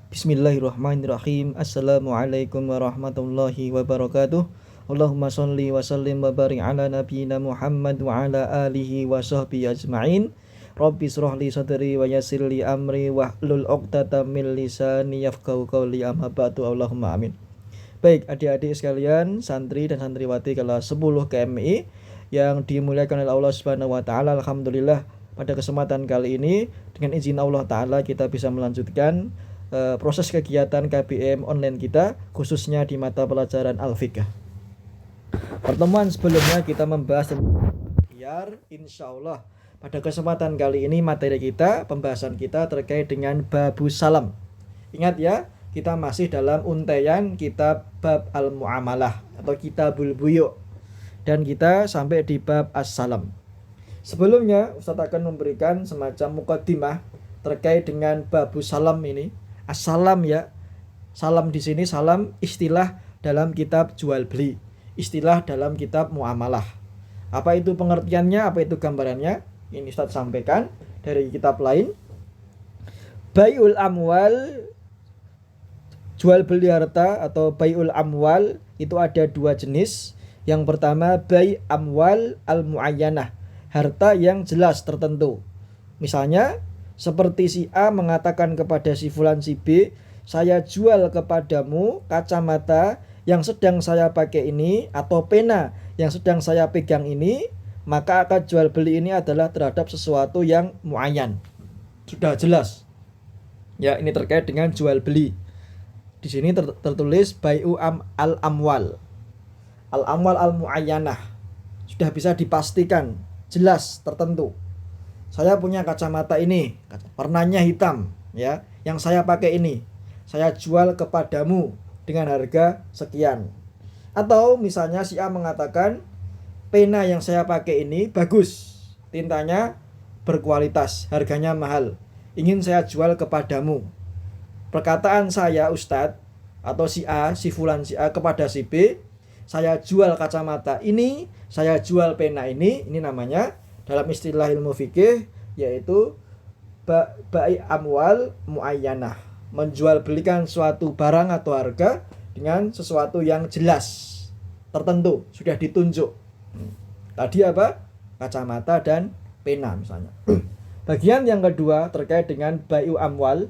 Bismillahirrahmanirrahim. Assalamualaikum warahmatullahi wabarakatuh. Allahumma sholli wa sallim wa barik ala nabiyyina Muhammad wa ala alihi wa sahbihi ajma'in. Rabbi shrah li sadri wa yassir li amri wahlul 'uqdatam min lisani yafqahu qawli, amma ba'du. Allahumma amin. Baik, adik-adik sekalian, santri dan santriwati kelas 10 KMI yang dimuliakan oleh Allah Subhanahu wa taala. Alhamdulillah, pada kesempatan kali ini dengan izin Allah taala kita bisa melanjutkan proses kegiatan KBM online kita, khususnya di mata pelajaran Al-Fiqh. Pertemuan sebelumnya kita membahas tentang biar, insya Allah pada kesempatan kali ini materi kita, pembahasan kita terkait dengan babus salam. Ingat ya, kita masih dalam untaian kitab bab al-muamalah atau kitabul buyu', dan kita sampai di bab as-salam. Sebelumnya Ustadz akan memberikan semacam mukaddimah terkait dengan babus salam ini. Assalam ya. Salam di sini salam istilah dalam kitab jual beli, istilah dalam kitab muamalah. Apa itu pengertiannya, apa itu gambarannya? Ini Ustaz sampaikan dari kitab lain. Bai'ul amwal, jual beli harta atau bai'ul amwal itu ada dua jenis. Yang pertama bai' amwal al-muayyanah, harta yang jelas tertentu. Misalnya seperti si A mengatakan kepada si fulan si B, saya jual kepadamu kacamata yang sedang saya pakai ini atau pena yang sedang saya pegang ini, maka akad jual beli ini adalah terhadap sesuatu yang muayyan. Sudah jelas. Ya, ini terkait dengan jual beli. Di sini tertulis bai'u al-amwal. Al-amwal al-muayyanah. Sudah bisa dipastikan, jelas, tertentu. Saya punya kacamata ini, warnanya hitam ya, yang saya pakai ini, saya jual kepadamu dengan harga sekian. Atau misalnya si A mengatakan pena yang saya pakai ini bagus, tintanya berkualitas, harganya mahal, ingin saya jual kepadamu. Perkataan saya Ustadz atau si A, si fulan si A kepada si B, saya jual kacamata ini, saya jual pena ini namanya dalam istilah ilmu fikih yaitu bai' amwal muayyanah, menjual belikan suatu barang atau harga dengan sesuatu yang jelas, tertentu, sudah ditunjuk. Tadi apa? Kacamata dan pena misalnya. Bagian yang kedua terkait dengan bai'u amwal,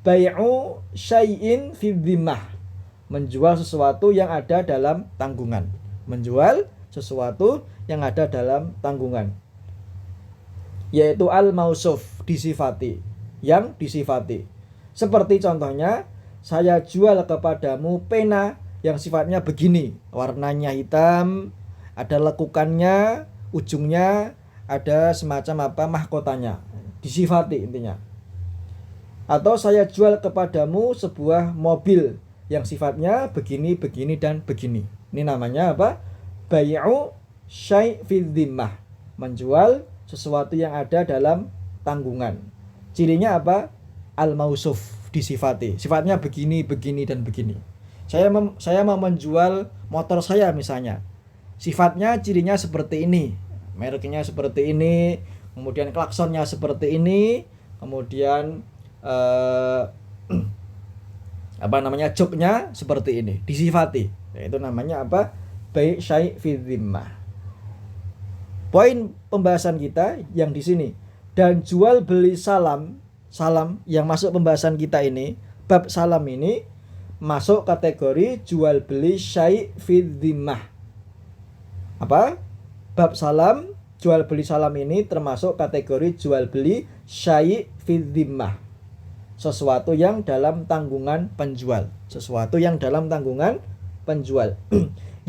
bai'u syai'in fi dhimmah, menjual sesuatu yang ada dalam tanggungan. Menjual sesuatu yang ada dalam tanggungan, yaitu al-mausuf, disifati, yang disifati. Seperti contohnya, saya jual kepadamu pena yang sifatnya begini, warnanya hitam, ada lekukannya, ujungnya ada semacam mahkotanya, disifati intinya. Atau saya jual kepadamu sebuah mobil yang sifatnya begini, begini, dan begini. Ini namanya apa? Bai'u syai' fi dhimmah, menjual sesuatu yang ada dalam tanggungan. Cirinya apa? Al-mausuf, disifati. Sifatnya begini, begini, dan begini. Saya mau menjual motor saya misalnya. Sifatnya, cirinya seperti ini. Mereknya seperti ini. Kemudian klaksonnya seperti ini. Kemudian joknya seperti ini. Disifati. Itu namanya apa? Bai' syai' fi dhimmah. Poin pembahasan kita yang di sini, dan jual beli salam yang masuk pembahasan kita ini, bab salam ini masuk kategori jual beli syai' fi dhimmah. Apa? Bab salam, jual beli salam ini termasuk kategori jual beli syai' fi dhimmah. Sesuatu yang dalam tanggungan penjual, sesuatu yang dalam tanggungan penjual.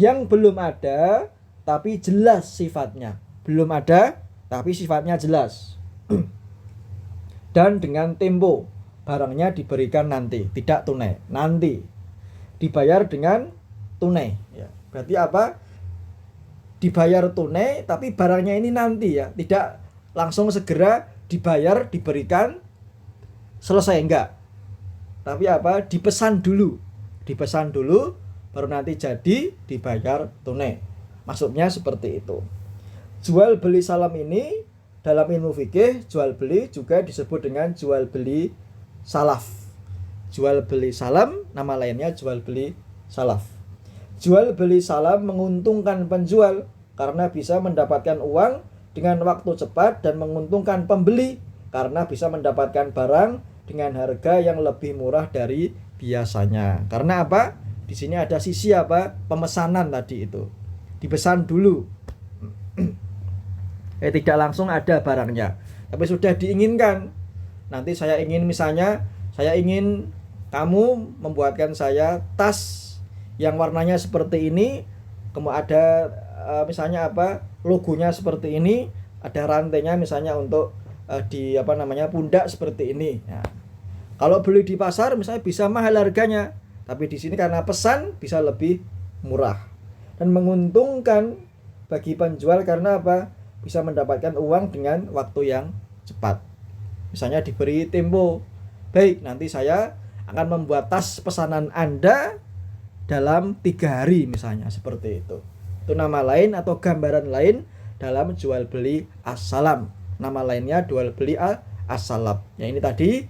Yang belum ada tapi jelas sifatnya. Belum ada tapi sifatnya jelas. Dan dengan tempo, barangnya diberikan nanti, tidak tunai, nanti dibayar dengan tunai ya. Berarti apa? Dibayar tunai tapi barangnya ini nanti ya, tidak langsung segera dibayar, diberikan, selesai, enggak. Tapi apa? Dipesan dulu baru nanti jadi dibayar tunai. Maksudnya seperti itu. Jual beli salam ini dalam ilmu fikih, jual beli juga disebut dengan jual beli salaf. jual beli salam, nama lainnya jual beli salaf. Jual beli salam menguntungkan penjual karena bisa mendapatkan uang dengan waktu cepat dan menguntungkan pembeli karena bisa mendapatkan barang dengan harga yang lebih murah dari biasanya. Karena apa? Di sini ada sisi apa? Pemesanan tadi itu. Dipesan dulu. Tidak langsung ada barangnya, tapi sudah diinginkan. Nanti saya ingin, misalnya saya ingin kamu membuatkan saya tas yang warnanya seperti ini, kemudian ada misalnya apa, logonya seperti ini, ada rantainya misalnya untuk di pundak seperti ini. Nah, kalau beli di pasar misalnya bisa mahal harganya, tapi di sini karena pesan bisa lebih murah dan menguntungkan bagi penjual karena apa? Bisa mendapatkan uang dengan waktu yang cepat. Misalnya diberi tempo, baik, nanti saya akan membuat tas pesanan Anda dalam 3 hari misalnya, seperti itu. Itu nama lain atau gambaran lain dalam jual beli as-salam. Nama lainnya jual beli as-salaf. Ya, ini tadi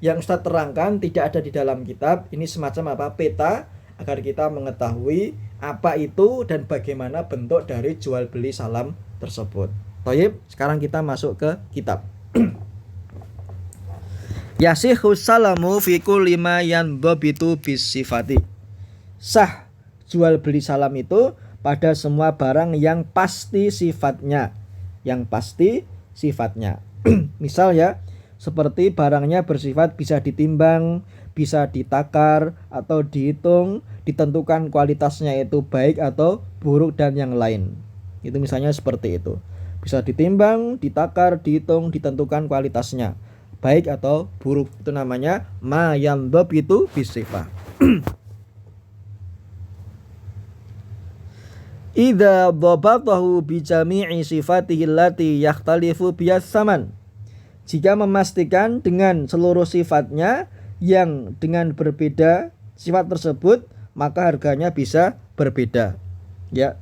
yang Ustaz terangkan tidak ada di dalam kitab. Ini semacam apa? Peta agar kita mengetahui apa itu dan bagaimana bentuk dari jual beli salam tersebut. Baik, sekarang kita masuk ke kitab. Yasihus salamu fi kulli ma yandabitu bisifati. Sah jual beli salam itu pada semua barang yang pasti sifatnya. Yang pasti sifatnya. Misal ya, seperti barangnya bersifat bisa ditimbang, bisa ditakar atau dihitung, ditentukan kualitasnya itu baik atau buruk dan yang lain. Itu misalnya seperti itu. Bisa ditimbang, ditakar, dihitung, ditentukan kualitasnya baik atau buruk. Itu namanya ma yandabitu bisifah. Idza dhabatahu bi jami'i sifatihi allati yakhtalifu biyas saman. Jika memastikan dengan seluruh sifatnya yang dengan berbeda sifat tersebut, maka harganya bisa berbeda. Ya.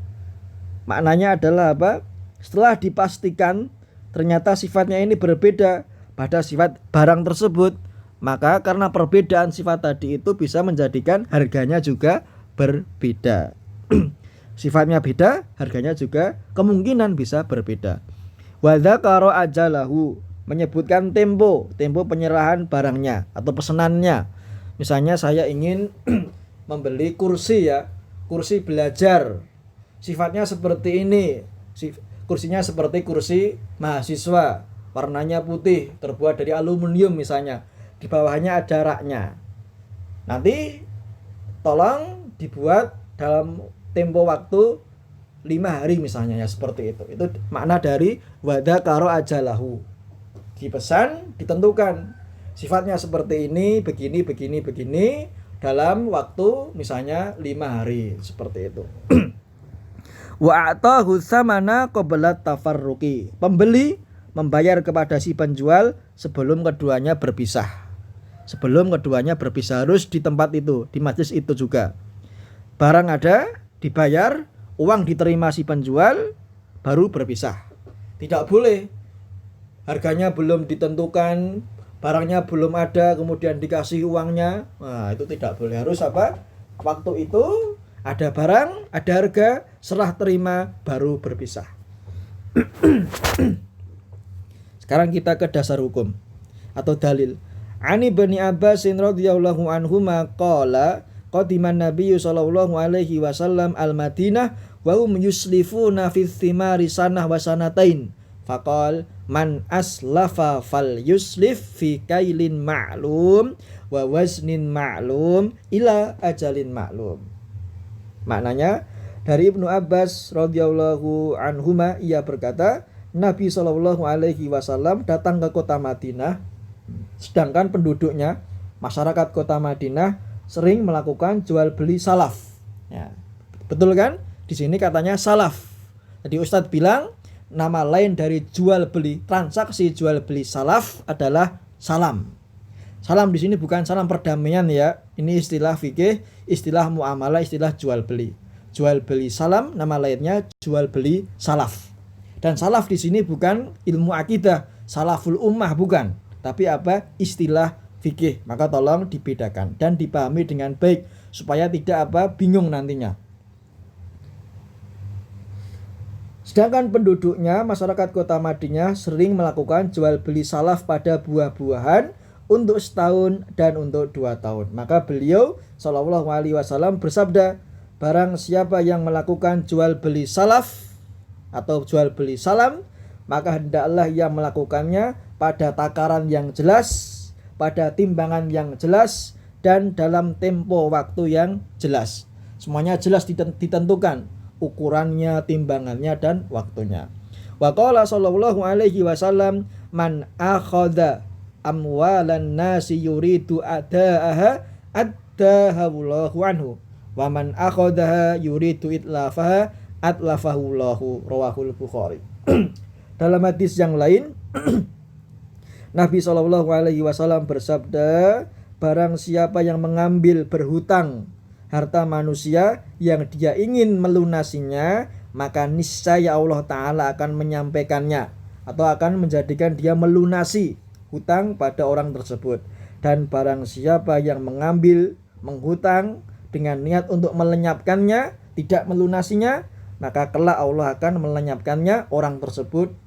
Maknanya adalah apa? Setelah dipastikan ternyata sifatnya ini berbeda pada sifat barang tersebut, maka karena perbedaan sifat tadi itu bisa menjadikan harganya juga berbeda. Sifatnya beda, harganya juga kemungkinan bisa berbeda. Wa dzakara ajalahu, menyebutkan tempo penyerahan barangnya atau pesanannya. Misalnya saya ingin membeli kursi ya, kursi belajar. Sifatnya seperti ini. Kursinya seperti kursi mahasiswa, warnanya putih, terbuat dari aluminium misalnya. Di bawahnya ada raknya. Nanti tolong dibuat dalam tempo waktu 5 hari misalnya ya, seperti itu. Itu makna dari wada karo ajalahu. Dipesan, ditentukan sifatnya seperti ini, begini dalam waktu misalnya 5 hari, seperti itu. Wa atahu tsamana qabla tafarruqi. Pembeli membayar kepada si penjual sebelum keduanya berpisah. Sebelum keduanya berpisah harus di tempat itu, di majlis itu juga. Barang ada, dibayar, uang diterima si penjual, baru berpisah. Tidak boleh harganya belum ditentukan, barangnya belum ada, kemudian dikasih uangnya. Nah, itu tidak boleh. Harus apa? Waktu itu ada barang, ada harga, serah terima, baru berpisah. Sekarang kita ke dasar hukum atau dalil. Ani Ibnu Abbas radhiyallahu anhuma qala qadiman Nabi sallallahu alaihi wasallam al-Madinah wa hum yuslifuna fi thimari sanah wa sanatain. Faqal man aslafa fal yuslif fi kailin ma'lum wa waznin ma'lum ila ajalin ma'lum. Maknanya dari Ibnu Abbas radhiyallahu anhuma, ia berkata, Nabi sallallahu alaihi wasallam datang ke kota Madinah, sedangkan penduduknya, masyarakat kota Madinah sering melakukan jual beli salaf. Ya, betul kan? Di sini katanya salaf. Jadi Ustadz bilang nama lain dari jual beli, transaksi jual beli salaf adalah salam. Salam di sini bukan salam perdamaian ya. Ini istilah fikih, istilah muamalah, istilah jual beli. Jual beli salam, nama lainnya jual beli salaf. Dan salaf di sini bukan ilmu akidah, salaful ummah bukan, tapi apa? Istilah fikih. Maka tolong dibedakan dan dipahami dengan baik supaya tidak bingung nantinya. Sedangkan penduduknya masyarakat kota Madinah sering melakukan jual beli salaf pada buah-buahan untuk setahun dan untuk 2 tahun. Maka beliau Shallallahu Alaihi Wasallam bersabda, barang siapa yang melakukan jual beli salaf atau jual beli salam, maka hendaklah ia melakukannya pada takaran yang jelas, pada timbangan yang jelas, dan dalam tempo waktu yang jelas. Semuanya jelas ditentukan, ukurannya, timbangannya, dan waktunya. Wa qala sallallahu alaihi wasallam, man akhadha amwalan nasi yuridu adaaha addahallahu anhu wa man akhadha yuridu itlafaha atlafahullahu, rawahul Bukhari. Dalam hadis yang lain Nabi Shallallahu Alaihi Wasallam bersabda, barang siapa yang mengambil berhutang harta manusia yang dia ingin melunasinya, maka niscaya Allah Ta'ala akan menyampaikannya atau akan menjadikan dia melunasi hutang pada orang tersebut. Dan barang siapa yang menghutang dengan niat untuk melenyapkannya, tidak melunasinya, maka kelak Allah akan melenyapkannya orang tersebut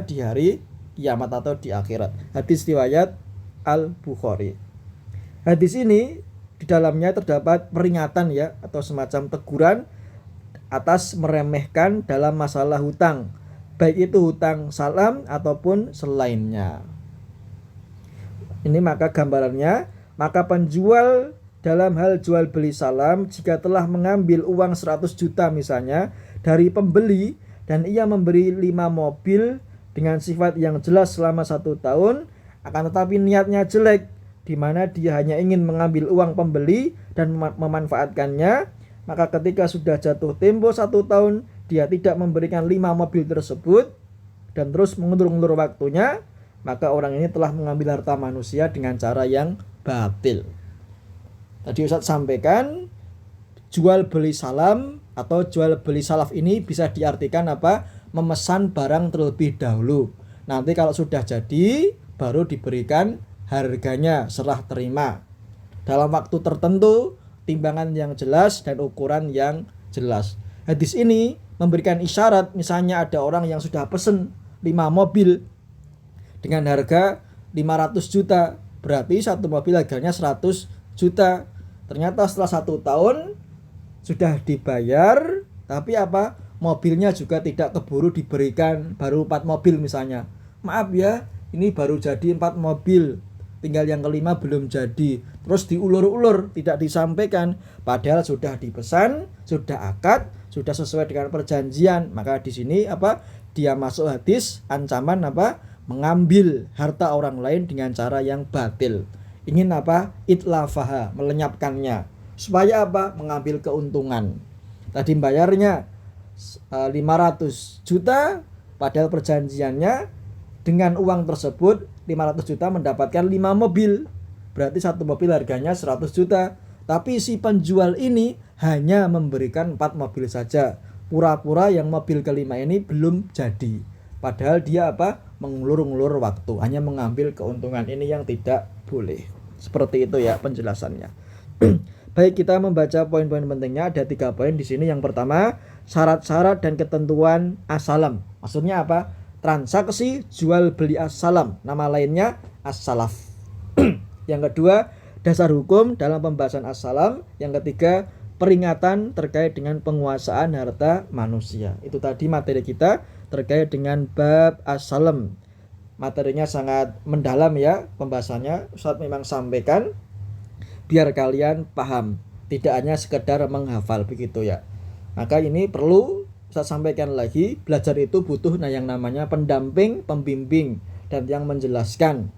di hari kiamat atau di akhirat. Hadis riwayat Al-Bukhari. Hadis ini di dalamnya terdapat peringatan atau semacam teguran atas meremehkan dalam masalah hutang, baik itu hutang salam ataupun selainnya. Ini maka gambarannya, maka penjual dalam hal jual beli salam jika telah mengambil uang 100 juta misalnya dari pembeli dan ia memberi 5 mobil dengan sifat yang jelas selama 1 tahun, akan tetapi niatnya jelek, di mana dia hanya ingin mengambil uang pembeli dan memanfaatkannya, maka ketika sudah jatuh tempo 1 tahun dia tidak memberikan 5 mobil tersebut dan terus mengundur-undur waktunya, maka orang ini telah mengambil harta manusia dengan cara yang batil. Tadi Ustaz sampaikan, jual beli salam atau jual beli salaf ini bisa diartikan memesan barang terlebih dahulu. Nanti kalau sudah jadi baru diberikan harganya serah terima dalam waktu tertentu, timbangan yang jelas dan ukuran yang jelas. Hadis ini memberikan isyarat, misalnya ada orang yang sudah pesen 5 mobil dengan harga 500 juta, berarti satu mobil harganya 100 juta. Ternyata setelah 1 tahun sudah dibayar, tapi mobilnya juga tidak keburu diberikan, baru 4 mobil misalnya. Maaf ya, ini baru jadi 4 mobil, tinggal yang kelima belum jadi. Terus diulur-ulur, tidak disampaikan, padahal sudah dipesan, sudah akad, sudah sesuai dengan perjanjian. Maka di sini dia masuk hadis ancaman mengambil harta orang lain dengan cara yang batil. Ingin itlafaha, melenyapkannya, supaya mengambil keuntungan. Tadi bayarnya 500 juta, padahal perjanjiannya dengan uang tersebut 500 juta mendapatkan 5 mobil, berarti satu mobil harganya 100 juta, tapi si penjual ini hanya memberikan 4 mobil saja, pura-pura yang mobil kelima ini belum jadi, padahal dia mengulur-ulur waktu, hanya mengambil keuntungan. Ini yang tidak boleh. Seperti itu ya penjelasannya. Baik, kita membaca poin-poin pentingnya. Ada 3 poin di sini. Yang pertama, syarat-syarat dan ketentuan as-salam. Maksudnya transaksi jual beli as-salam, nama lainnya as-salaf. Yang kedua, dasar hukum dalam pembahasan as-salam. Yang ketiga, peringatan terkait dengan penguasaan harta manusia. Itu tadi materi kita terkait dengan bab as-salam. Materinya sangat mendalam ya pembahasannya. Ustaz memang sampaikan biar kalian paham, tidak hanya sekedar menghafal begitu ya. Maka ini perlu saya sampaikan lagi, belajar itu butuh yang namanya pendamping, pembimbing, dan yang menjelaskan.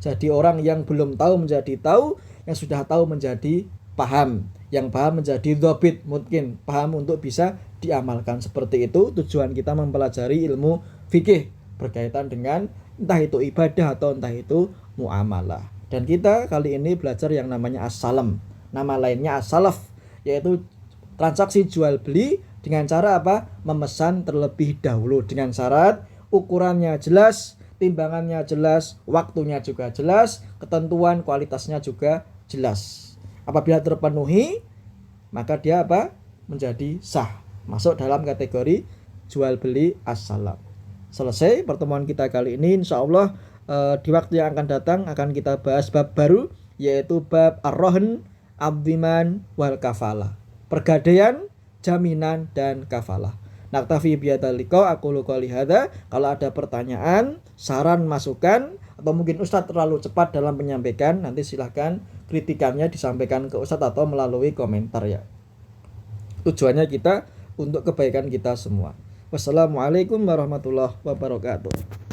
Jadi orang yang belum tahu menjadi tahu, yang sudah tahu menjadi paham, yang paham menjadi dhobit, mungkin paham untuk bisa diamalkan. Seperti itu tujuan kita mempelajari ilmu fikih berkaitan dengan entah itu ibadah atau entah itu muamalah. Dan kita kali ini belajar yang namanya as-salam, nama lainnya as-salaf, yaitu transaksi jual beli dengan cara memesan terlebih dahulu dengan syarat ukurannya jelas, timbangannya jelas, waktunya juga jelas, ketentuan kualitasnya juga jelas. Apabila terpenuhi, maka dia apa? Menjadi sah, masuk dalam kategori jual beli as-salam. Selesai pertemuan kita kali ini. Insya Allah di waktu yang akan datang akan kita bahas bab baru, yaitu bab ar-rahn, ad-dhiman wal kafalah. Pergadaian, jaminan dan kafalah. Naktafi bihadzal liqa, aqulu qouli hadza. Kalau ada pertanyaan, saran, masukan, atau mungkin Ustadz terlalu cepat dalam menyampaikan, nanti silahkan kritikannya disampaikan ke Ustadz atau melalui komentar ya. Tujuannya kita untuk kebaikan kita semua. Wassalamualaikum warahmatullahi wabarakatuh.